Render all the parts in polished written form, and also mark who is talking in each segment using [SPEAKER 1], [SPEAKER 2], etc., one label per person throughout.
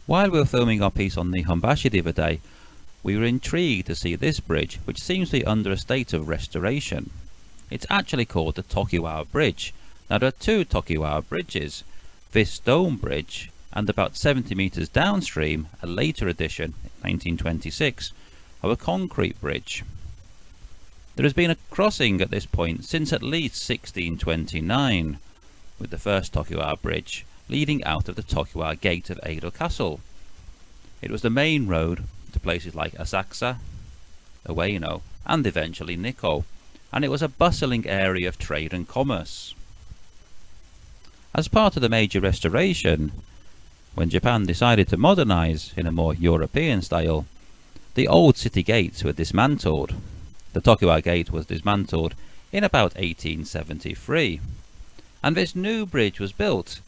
[SPEAKER 1] While we were filming our piece on Nihonbashi the other day, we were intrigued to see this bridge, which seems to be under a state of restoration. It's actually called the Tokiwa Bridge. Now there are two Tokiwa bridges, this stone bridge and about 70 metres downstream, a later addition, 1926, of a concrete bridge. There has been a crossing at this point since at least 1629, with the first Tokiwa Bridge leading out of the Tokiwa Gate of Edo Castle. It was the main road to places like Asakusa, Ueno, and eventually Nikko, and it was a bustling area of trade and commerce. As part of the major restoration, when Japan decided to modernize in a more European style, the old city gates were dismantled. The Tokiwa Gate was dismantled in about 1873, and this new bridge was built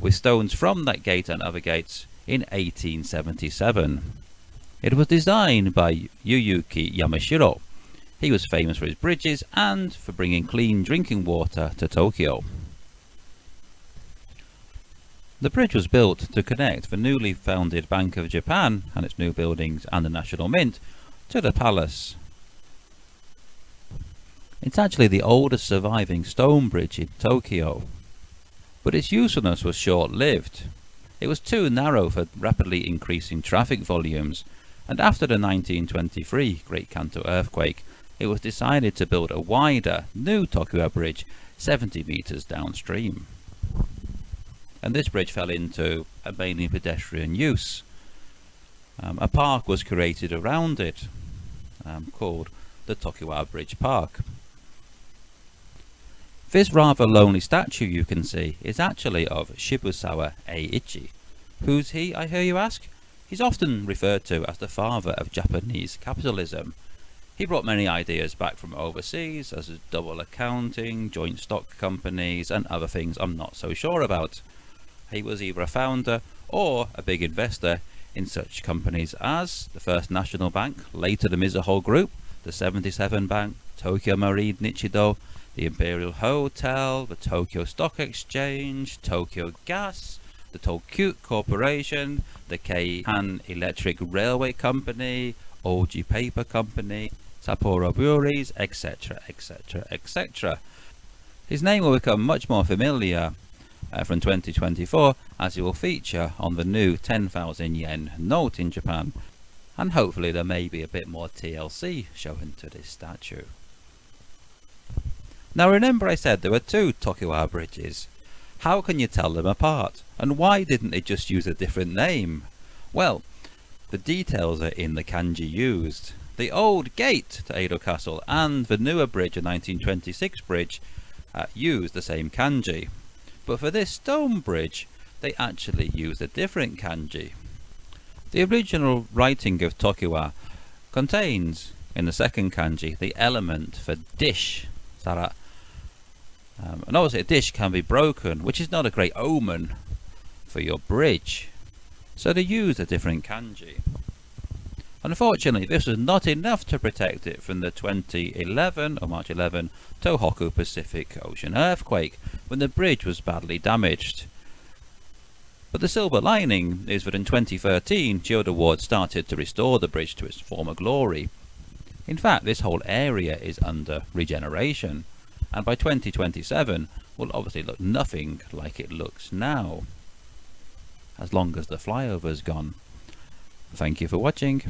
[SPEAKER 1] with stones from that gate and other gates in 1877. It was designed by Yuyuki Yamashiro. He was famous for his bridges and for bringing clean drinking water to Tokyo. The bridge was built to connect the newly founded Bank of Japan and its new buildings and the National Mint to the palace. It's actually the oldest surviving stone bridge in Tokyo, but its usefulness was short-lived. It was too narrow for rapidly increasing traffic volumes, and after the 1923 Great Kanto earthquake, it was decided to build a wider, new Tokiwa Bridge 70 metres downstream. And this bridge fell into a mainly pedestrian use. A park was created around it, called the Tokiwa Bridge Park. This rather lonely statue you can see is actually of Shibusawa Eiichi. Who's he, I hear you ask? He's often referred to as the father of Japanese capitalism. He brought many ideas back from overseas, as double accounting, joint stock companies, and other things I'm not so sure about. He was either a founder or a big investor in such companies as the First National Bank, later the Mizuho Group, the 77 Bank, Tokyo Marine Nichido, the Imperial Hotel, the Tokyo Stock Exchange, Tokyo Gas, the Tokyo Corporation, the Keihan Electric Railway Company, Oji Paper Company, Sapporo Breweries, etc, etc, etc. His name will become much more familiar from 2024, as he will feature on the new 10,000 yen note in Japan, and hopefully there may be a bit more TLC shown to this statue. Now remember I said there were two Tokiwa bridges. How can you tell them apart? And why didn't they just use a different name? Well, the details are in the kanji used. The old gate to Edo Castle and the newer bridge, a 1926 bridge, use the same kanji. But for this stone bridge, they actually used a different kanji. The original writing of Tokiwa contains, in the second kanji, the element for dish, sara. And obviously a dish can be broken, which is not a great omen for your bridge. So they used a different kanji. Unfortunately, this was not enough to protect it from the 2011 or March 11 Tohoku Pacific Ocean earthquake, when the bridge was badly damaged. But the silver lining is that in 2013 Chiyoda Ward started to restore the bridge to its former glory. In fact, this whole area is under regeneration, and by 2027 will obviously look nothing like it looks now, as long as the flyover's gone. Thank you for watching.